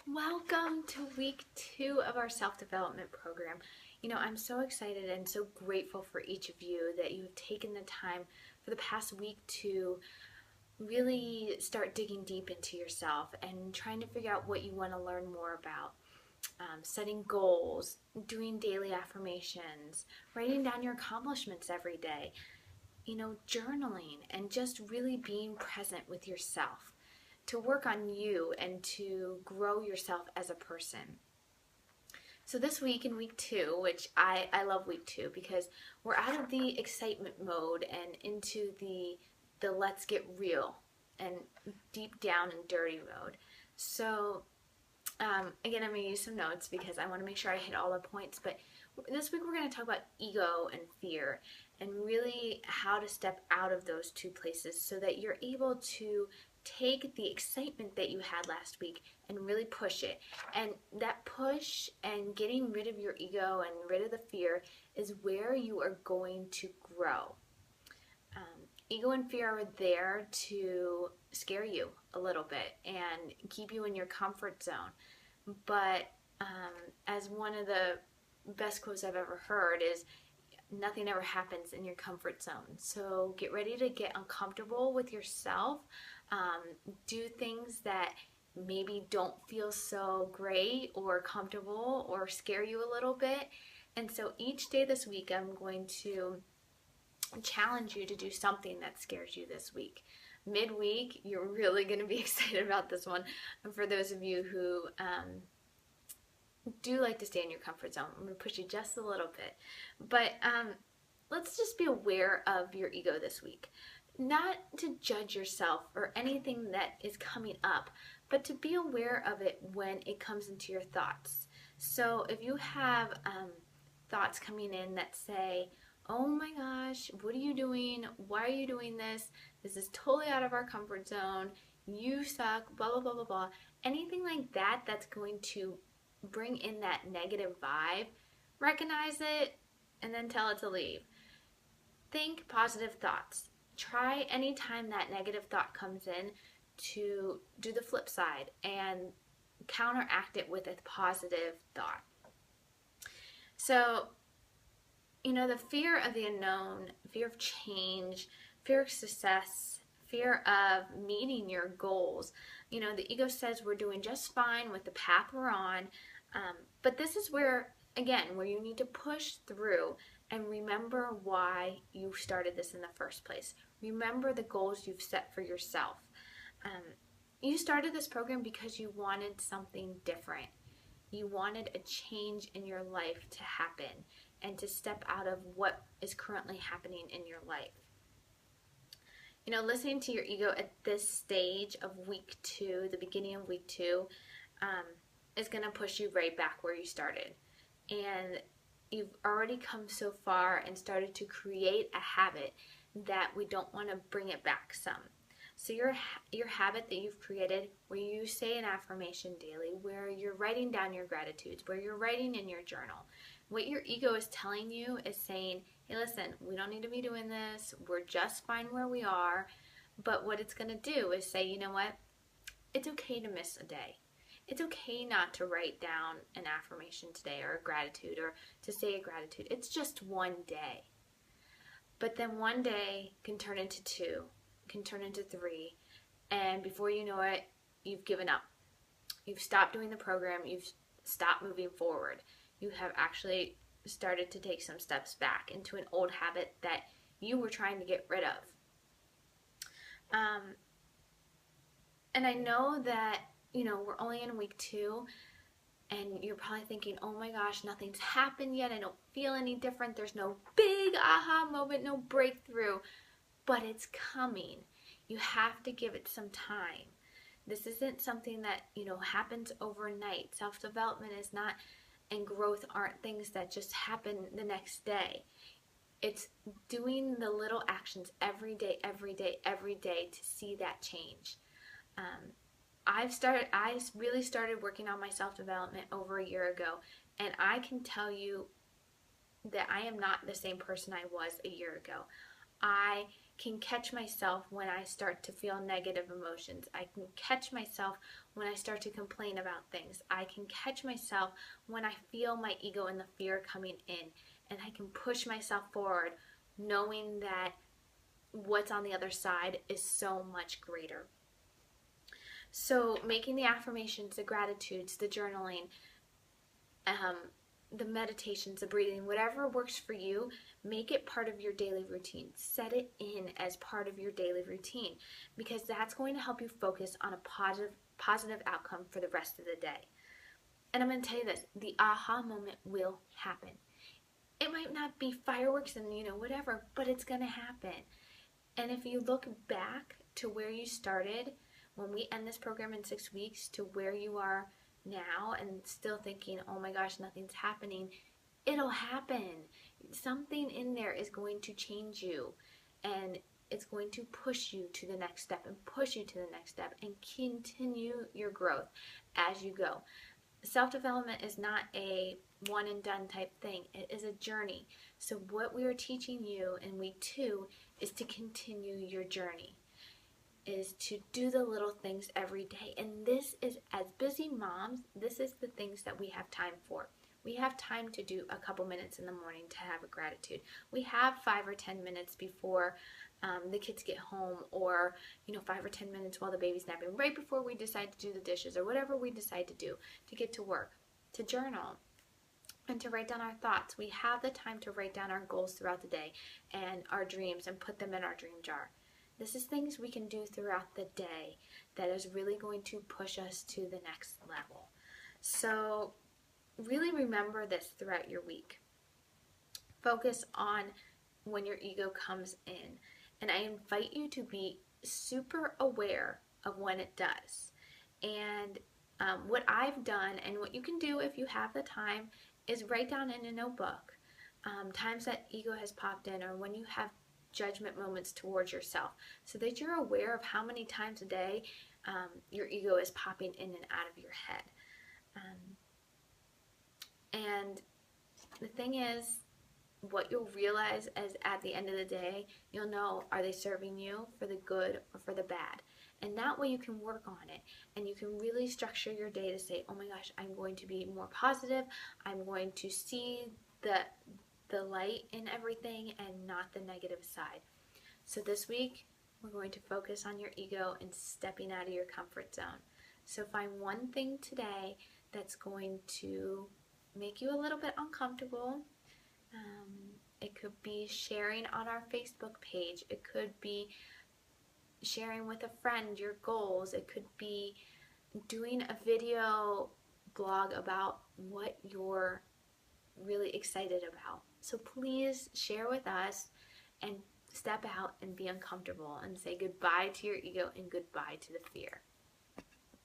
Welcome to week 2 of our self-development program. I'm so excited and so grateful for each of you that you have taken the time for the past week to really start digging deep into yourself and trying to figure out what you want to learn more about. Setting goals, doing daily affirmations, writing down your accomplishments every day, journaling, and just really being present with yourself to work on you and to grow yourself as a person. So this week in week 2, which I love week 2 because we're out of the excitement mode and into the let's get real and deep down and dirty mode. So again, I'm going to use some notes because I want to make sure I hit all the points, but this week we're going to talk about ego and fear and really how to step out of those two places so that you're able to take the excitement that you had last week and really push it. And that push and getting rid of your ego and rid of the fear is where you are going to grow. Ego and fear are there to scare you a little bit and keep you in your comfort zone. But as one of the best quotes I've ever heard is, nothing ever happens in your comfort zone. So get ready to get uncomfortable with yourself. Do things that maybe don't feel so great or comfortable or scare you a little bit. And so each day this week, I'm going to challenge you to do something that scares you this week. Midweek, you're really going to be excited about this one. And for those of you who do like to stay in your comfort zone, I'm going to push you just a little bit. But let's just be aware of your ego this week. Not to judge yourself or anything that is coming up, but to be aware of it when it comes into your thoughts. So if you have thoughts coming in that say, oh my gosh, what are you doing? Why are you doing this? This is totally out of our comfort zone. You suck, blah, blah, blah, blah, blah. Anything like that that's going to bring in that negative vibe, recognize it, and then tell it to leave. Think positive thoughts. Try anytime that negative thought comes in to do the flip side and counteract it with a positive thought. So, the fear of the unknown, fear of change, fear of success, fear of meeting your goals. The ego says we're doing just fine with the path we're on, but this is where you need to push through and remember why you started this in the first place. Remember the goals you've set for yourself. You started this program because you wanted something different. You wanted a change in your life to happen and to step out of what is currently happening in your life. Listening to your ego at this stage of week 2, the beginning of week 2, is going to push you right back where you started. And you've already come so far and started to create a habit that we don't want to bring it back some. So your habit that you've created where you say an affirmation daily, where you're writing down your gratitudes, where you're writing in your journal, what your ego is telling you is saying, hey, listen, we don't need to be doing this. We're just fine where we are. But what it's going to do is say, you know what? It's okay to miss a day. It's okay not to write down an affirmation today or a gratitude or to say a gratitude. It's just one day. But then one day can turn into 2, can turn into 3, and before you know it, you've given up. You've stopped doing the program. You've stopped moving forward. You have actually started to take some steps back into an old habit that you were trying to get rid of. And I know that, we're only in week 2, and you're probably thinking, oh my gosh, nothing's happened yet. I don't feel any different. There's no big aha moment, no breakthrough, but it's coming. You have to give it some time. This isn't something that, happens overnight. Self-development is not, and growth aren't things that just happen the next day. It's doing the little actions every day, every day, every day to see that change. I really started working on my self-development over a year ago, and I can tell you that I am not the same person I was a year ago. I can catch myself when I start to feel negative emotions. I can catch myself when I start to complain about things. I can catch myself when I feel my ego and the fear coming in. And I can push myself forward knowing that what's on the other side is so much greater. So making the affirmations, the gratitudes, the journaling, the meditations, the breathing, whatever works for you, make it part of your daily routine. Set it in as part of your daily routine, because that's going to help you focus on a positive outcome for the rest of the day. And I'm going to tell you this, the aha moment will happen. It might not be fireworks and whatever, but it's going to happen. And if you look back to where you started when we end this program in 6 weeks to where you are now and still thinking, oh my gosh, nothing's happening, it'll happen. Something in there is going to change you, and it's going to push you to the next step and push you to the next step and continue your growth as you go. Self-development is not a one and done type thing. It is a journey. So what we are teaching you in week 2 is to continue your journey, is to do the little things every day. And this is, as busy moms, this is the things that we have time for. We have time to do a couple minutes in the morning to have a gratitude. We have 5 or 10 minutes before the kids get home, or 5 or 10 minutes while the baby's napping, right before we decide to do the dishes or whatever we decide to do, to get to work, to journal, and to write down our thoughts. We have the time to write down our goals throughout the day and our dreams and put them in our dream jar. This is things we can do throughout the day that is really going to push us to the next level. So really remember this throughout your week. Focus on when your ego comes in. And I invite you to be super aware of when it does. And what I've done, and what you can do if you have the time, is write down in a notebook times that ego has popped in, or when you have judgment moments towards yourself, so that you're aware of how many times a day your ego is popping in and out of your head. And the thing is, what you'll realize is at the end of the day, you'll know, are they serving you for the good or for the bad? And that way you can work on it, and you can really structure your day to say, oh my gosh, I'm going to be more positive. I'm going to see the light in everything and not the negative side. So this week, we're going to focus on your ego and stepping out of your comfort zone. So find one thing today that's going to make you a little bit uncomfortable. It could be sharing on our Facebook page. It could be sharing with a friend your goals. It could be doing a video blog about what you're really excited about. So please share with us and step out and be uncomfortable and say goodbye to your ego and goodbye to the fear.